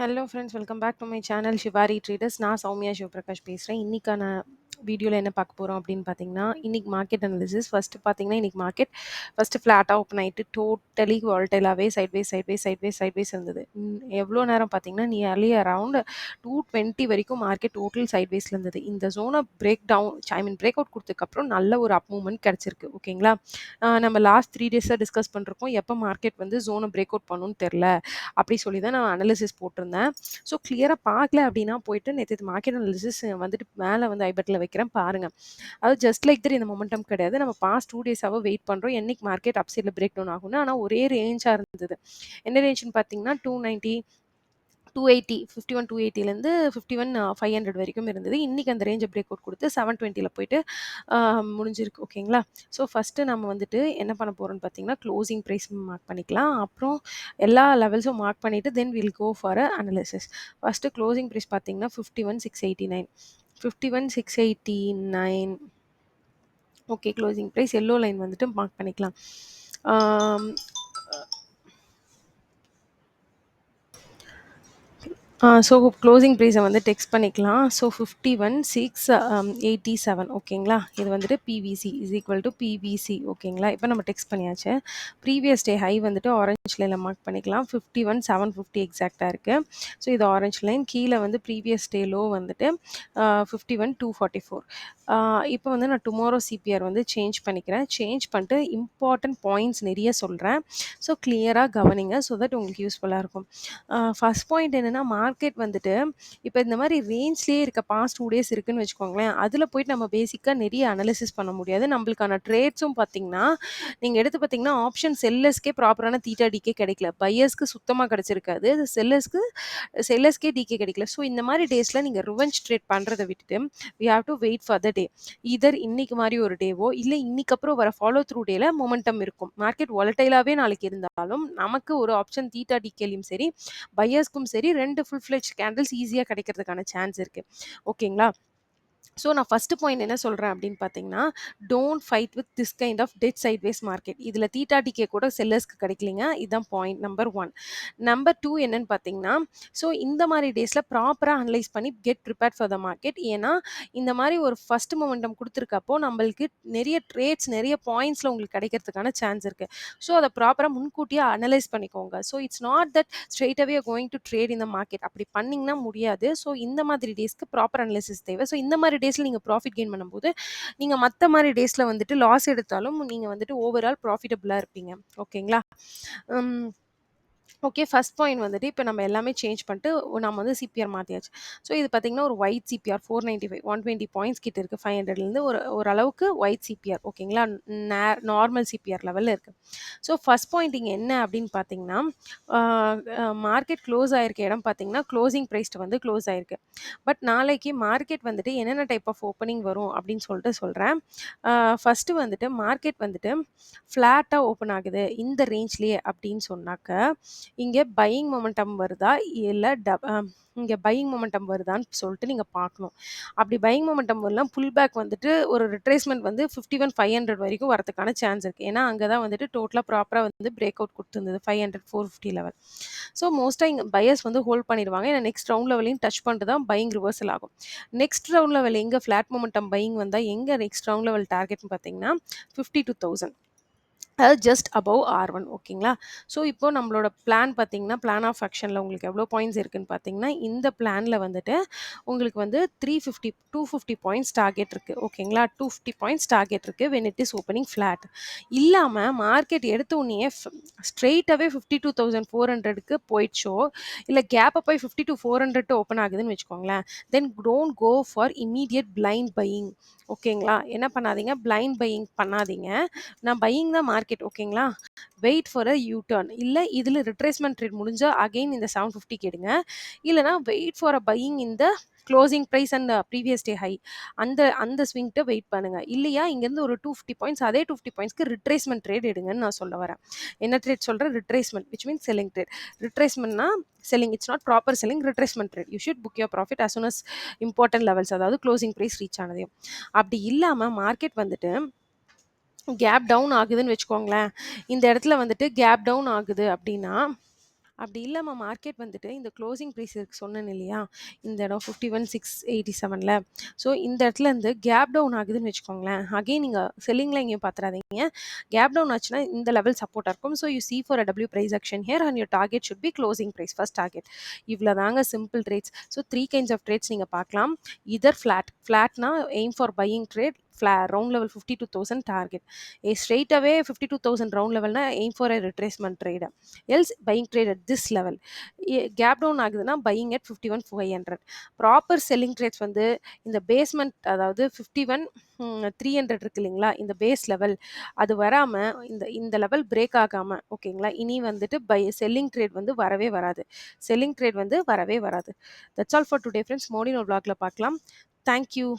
Hello friends, welcome back to my channel Shivari traders. நான் சௌமியா சிவபிரகாஷ் பேசுகிறேன். இன்னைக்கான வீடியோவில் என்ன பார்க்க போகிறோம் அப்படின்னு பார்த்தீங்கன்னா, இன்னைக்கு மார்க்கெட் அனாலிசிஸ். ஃபஸ்ட்டு பார்த்தீங்கன்னா, இன்னைக்கு மார்க்கெட் ஃபஸ்ட்டு ஃப்ளாட்டாக ஓப்பன் ஆகிட்டு டோட்டலி வால்டைலாகவே சைட்வேஸ் இருந்தது. எவ்வளோ நேரம் பார்த்தீங்கன்னா, நியர்லி அரவுண்ட் 220 வரைக்கும் மார்க்கெட் டோட்டல் சைட்வேஸில் இருந்தது. இந்த ஜோனை பிரேக் அவுட் கொடுத்ததுக்கப்புறம் நல்ல ஒரு அப் மூவ்மெண்ட் கிடச்சிருக்கு. ஓகேங்களா? நம்ம லாஸ்ட் 3 டேஸாக டிஸ்கஸ் பண்ணிருக்கோம், எப்போ மார்க்கெட் வந்து ஜோனை பிரேக் அவுட் பண்ணணும்னு தெரில அப்படி சொல்லி தான் நான் அனாலிசிஸ் போட்டிருந்தேன். ஸோ கிளியராக பார்க்கல அப்படின்னா போயிட்டு நேற்று மார்க்கெட் அனாலிசிஸ் வந்துட்டு மேலே வந்து ஐபட்டில் வைக்கிறேன் பாருங்கள். அது ஜஸ்ட் லைக் தட் இந்த மொமெண்டம் கிடையாது. நம்ம பாஸ்ட் 2 டேஸாக வெயிட் பண்ணுறோம் என்னைக்கு மார்க்கெட் அப் சைடில் பிரேக் டவுன் ஆகும்னு. ஆனால் ஒரே ரேஞ்சாக இருந்தது. என்ன ரேஞ்சுன்னு பார்த்தீங்கன்னா 290 280 51 280லேருந்து 51 500 வரைக்கும் இருந்தது. இன்றைக்கி அந்த ரேஞ்சை பிரேக் அவுட் கொடுத்து 720ல் போயிட்டு முடிஞ்சிருக்கு. ஓகேங்களா? ஸோ ஃபஸ்ட்டு நம்ம வந்துட்டு என்ன பண்ண போகிறோம்னு பார்த்தீங்கன்னா, க்ளோசிங் ப்ரைஸ் மார்க் பண்ணிக்கலாம். அப்புறம் எல்லா லெவல்ஸும் மார்க் பண்ணிவிட்டு then will go for analysis. First closing price பார்த்தீங்கன்னா 51,689. 51,689. Okay, closing price yellow line வந்துட்டு மார்க் பண்ணிக்கலாம். ஸோ க்ளோசிங் ப்ரைஸை வந்து டெக்ஸ்ட் பண்ணிக்கலாம். ஸோ 51,687. ஓகேங்களா? இது வந்துட்டு PVC is equal to PVC. ஓகேங்களா? இப்போ நம்ம டெக்ஸ்ட் பண்ணியாச்சு. ப்ரீவியஸ் டே ஹை வந்துட்டு ஆரஞ்ச் லைனில் மார்க் பண்ணிக்கலாம். 51,750 எக்ஸாக்டாக இருக்குது. ஸோ இது ஆரஞ்ச் லைன். கீழே வந்து ப்ரீவியஸ் டே லோ வந்துட்டு 51,244. இப்போ வந்து நான் டுமாரோ சிபிஆர் வந்து சேஞ்ச் பண்ணிக்கிறேன். சேஞ்ச் பண்ணிட்டு இம்பார்ட்டன்ட் பாயிண்ட்ஸ் நிறைய சொல்கிறேன். ஸோ கிளியராக கவனிங்க, ஸோ தட் உங்களுக்கு யூஸ்ஃபுல்லாக இருக்கும். ஃபர்ஸ்ட் பாயிண்ட் என்னென்னா, மார்க்கெட் வந்துட்டு இப்போ இந்த மாதிரி ரேஞ்ச்லேயே இருக்க பாஸ்ட் 2 டேஸ் இருக்குன்னு வச்சுக்கோங்களேன். அதில் போயிட்டு நம்ம பேசிக்காக நிறைய அனாலிசிஸ் பண்ண முடியாது. நம்மளுக்கான ட்ரேட்ஸும் பார்த்தீங்கன்னா, நீங்கள் எடுத்து பார்த்தீங்கன்னா ஆப்ஷன் செல்லர்ஸ்க்கே ப்ராப்பரான தீட்டா டிகே கிடைக்கல. பையர்ஸ்க்கு சுத்தமாக கிடச்சிருக்காது. செல்லர்ஸ்க்கே டிகே கிடைக்கல. ஸோ இந்த மாதிரி டேஸில் நீங்கள் ரிவெஞ்ச் ட்ரேட் பண்ணுறதை விட்டுட்டு we have to wait for the day. Either இன்னைக்கு மாதிரி ஒரு டேவோ இல்லை இன்னைக்கு அப்புறம் வர ஃபாலோ த்ரூ டேல மொமெண்டம் இருக்கும். மார்க்கெட் வாலடைலாகவே நாளைக்கு இருந்தாலும் நமக்கு ஒரு ஆப்ஷன் தீட்டா டிகேலையும் சரி பையர்ஸ்க்கும் சரி 2 ஃபுல் ஃப்ளெஜ் கேண்டில்ஸ் ஈஸியாக கிடைக்கிறதுக்கான சான்ஸ் இருக்குது. ஓகேங்களா? ஸோ நான் ஃபஸ்ட்டு பாயிண்ட் என்ன சொல்கிறேன் அப்படின்னு பார்த்தீங்கன்னா, don't fight with this kind of dead sideways market. இதில் தீட்டா டிகே கூட செல்லர்ஸ்க்கு கிடைக்கலிங்க. இதுதான் பாயிண்ட் நம்பர் 1. நம்பர் 2 என்னன்னு பார்த்தீங்கன்னா, ஸோ இந்த மாதிரி டேஸில் ப்ராப்பராக அனலைஸ் பண்ணி get prepared for the market. ஏன்னா இந்த மாதிரி ஒரு ஃபஸ்ட் மொமெண்டம் கொடுத்துருக்கப்போ நம்மளுக்கு நிறைய ட்ரேட்ஸ் நிறைய பாயிண்ட்ஸில் உங்களுக்கு கிடைக்கிறதுக்கான சான்ஸ் இருக்குது. ஸோ அதை ப்ராப்பராக முன்கூட்டியே அனலைஸ் பண்ணிக்கோங்க. So it's not that straight away going to trade இந்த மார்க்கெட். அப்படி பண்ணிங்கன்னா முடியாது. ஸோ இந்த மாதிரி டேஸ்க்கு ப்ராப்பர் அனலைசிஸ் தேவை. ஸோ இந்த மாதிரி டேஸில் நீங்கள் ப்ராஃபிட் கெயின் பண்ணும்போது நீங்கள் மற்ற மாதிரி டேஸில் வந்துட்டு லாஸ் எடுத்தாலும் நீங்கள் வந்துட்டு ஓவரால் ப்ராஃபிட்டபுளாக இருப்பீங்க. ஓகேங்களா? ஓகே, ஃபர்ஸ்ட் பாயிண்ட் வந்துட்டு இப்போ நம்ம எல்லாமே சேஞ்ச் பண்ணிட்டு நம்ம வந்து சிபிஆர் மாற்றியாச்சு. ஸோ இது பார்த்தீங்கன்னா ஒரு ஒயிட் சிபிஆர் 495 120 பாயிண்ட்ஸ் கிட்ட இருக்குது. 500லேருந்து ஓரளவுக்கு ஒயிட் சிபிஆர். ஓகேங்களா? நார்மல் சிபிஆர் லெவலில் இருக்குது. ஸோ ஃபர்ஸ்ட் பாயிண்ட் இங்கே என்ன அப்படின்னு பார்த்தீங்கன்னா, மார்க்கெட் க்ளோஸ் ஆகிருக்க இடம் பார்த்தீங்கன்னா க்ளோசிங் ப்ரைஸ்ட்டு வந்து க்ளோஸ் ஆகிருக்கு. பட் நாளைக்கு மார்க்கெட் வந்துட்டு என்னென்ன டைப் ஆஃப் ஓப்பனிங் வரும் அப்படின்னு சொல்லிட்டு சொல்கிறேன். ஃபஸ்ட்டு வந்துட்டு மார்க்கெட் வந்துட்டு ஃப்ளாட்டாக ஓப்பன் ஆகுது இந்த ரேஞ்ச்லேயே அப்படின்னு சொன்னாக்க இங்கே பையிங் மொமெண்டம் வருதா இல்லை இங்கே பையிங் மொமெண்டம் வருதான்னு சொல்லிட்டு நீங்கள் பார்க்கணும். அப்படி பையிங் மொமெண்டம் வரலாம் புல் பேக் வந்துட்டு ஒரு ரிட்ரேஸ்மெண்ட் வந்து 51,500 வரைக்கும் வரதுக்கான சான்ஸ் இருக்குது. ஏன்னா அங்கே தான் வந்துட்டு டோட்டலாக ப்ராப்பராக வந்து பிரேக் அவுட் கொடுத்துருந்தது 500 450 லெவல். ஸோ மோஸ்ட்டாக இங்கே பையர்ஸ் வந்து ஹோல்ட் பண்ணிடுவாங்க. ஏன்னா நெக்ஸ்ட் ரவுண்ட் லெவலையும் டச் பண்ணிட்டு தான் பையிங் ரிவர்சல் ஆகும். நெக்ஸ்ட் ரவுண்ட் லெவல் எங்கே ஃப்ளாட் மொமெண்டம் பையிங் வந்தால் எங்கே நெக்ஸ்ட் ரவுண்ட் லெவல் டார்கெட்னு பார்த்தீங்கன்னா 52,000. அதாவது ஜஸ்ட் அபவ் R1. ஓகேங்களா? ஸோ இப்போ நம்மளோட பிளான் பார்த்தீங்கன்னா, பிளான் ஆஃப் ஆக்ஷனில் உங்களுக்கு எவ்வளோ பாயிண்ட்ஸ் இருக்குன்னு பார்த்தீங்கன்னா, இந்த பிளானில் வந்துட்டு உங்களுக்கு வந்து 250 பாயிண்ட்ஸ் டார்கெட் இருக்குது. ஓகேங்களா? 250 பாயிண்ட்ஸ் டார்கெட் இருக்குது when it is opening flat. இல்லாமல் மார்க்கெட் எடுத்த உடனே ஸ்ட்ரெயிட்டாகவே 52,400க்கு போயிடுச்சோ இல்லை கேப்பை போய் 52,400 ஓப்பன் ஆகுதுன்னு வச்சுக்கோங்களேன், then don't go for immediate blind buying. ஓகேங்களா? என்ன பண்ணாதீங்க, பிளைண்ட் பையிங் பண்ணாதீங்க. நான் பையிங் தான் மார்க்கெட். ஓகேங்களா? Wait for a U turn. இல்லை இதில் ரிட்ரேஸ்மெண்ட் ட்ரேட் முடிஞ்சால் அகெயின் இந்த 750 எடுங்க. இல்லைனா வெயிட் ஃபார் அ பையிங் இந்த closing price and previous day high அந்த ஸ்விங்கிட்ட வெயிட் பண்ணுங்கள். இல்லையா இங்கேருந்து ஒரு 250 பாயிண்ட்ஸ் அதே 250 பாயிண்ட்ஸ்க்கு ரிட்ரேஸ்மெண்ட் ட்ரேட் எடுங்கன்னு நான் சொல்ல வரேன். என்ன ட்ரேட் சொல்கிறேன்? Retracement, which means selling trade. ரிட்ரேஸ்மெண்ட்னா selling, it's not proper selling. Retracement trade you should book your profit as soon as important levels, அதாவது க்ளோசிங் ப்ரைஸ் ரீச் ஆனதையும். அப்படி இல்லாமல் மார்க்கெட் வந்துட்டு கேப் டவுன் ஆகுதுன்னு வச்சுக்கோங்களேன், இந்த இடத்துல வந்துட்டு கேப் டவுன் ஆகுது அப்படின்னா அப்படி இல்லாம மார்க்கெட் வந்துட்டு இந்த க்ளோசிங் ப்ரைஸ் இருக்கு சொன்னேன் இல்லையா? இந்த இடம் 51,687ல. ஸோ இந்த இடத்துல இருந்து கேப் டவுன் ஆகுதுன்னு வச்சுக்கோங்களேன். அகைன் நீங்க செல்லிங்லாம் எங்கேயும் பார்த்துறாதீங்க. கேப் டவுன் ஆச்சுன்னா இந்த லெவல் சப்போர்ட்டா இருக்கும். So you see for a W price action here and your target should be closing price first target. இவ்வளோதாங்க simple trades. So 3 kinds of trades நீங்க பார்க்கலாம். Either flat. ஃப்ளாட்னா aim for buying trade. Round level 52,000 target. Straight away 52,000 round லெவல்னா aim for a retracement trade. Else buying trade at this level. Gap down ஆகுதுன்னா buying at 51,500. Proper selling trades வந்து இந்த basement, அதாவது 51,300 இருக்கு இல்லைங்களா, இந்த base level அது வராம இந்த இந்த லெவல் பிரேக் ஆகாம ஓகேங்களா, இனி வந்துட்டு செல்லிங் ட்ரேட் வந்து வரவே வராது. செல்லிங் ட்ரேட் வந்து வரவே வராது. That's all for today friends. Morning ஒரு vlogல பார்க்கலாம். தேங்க்யூ.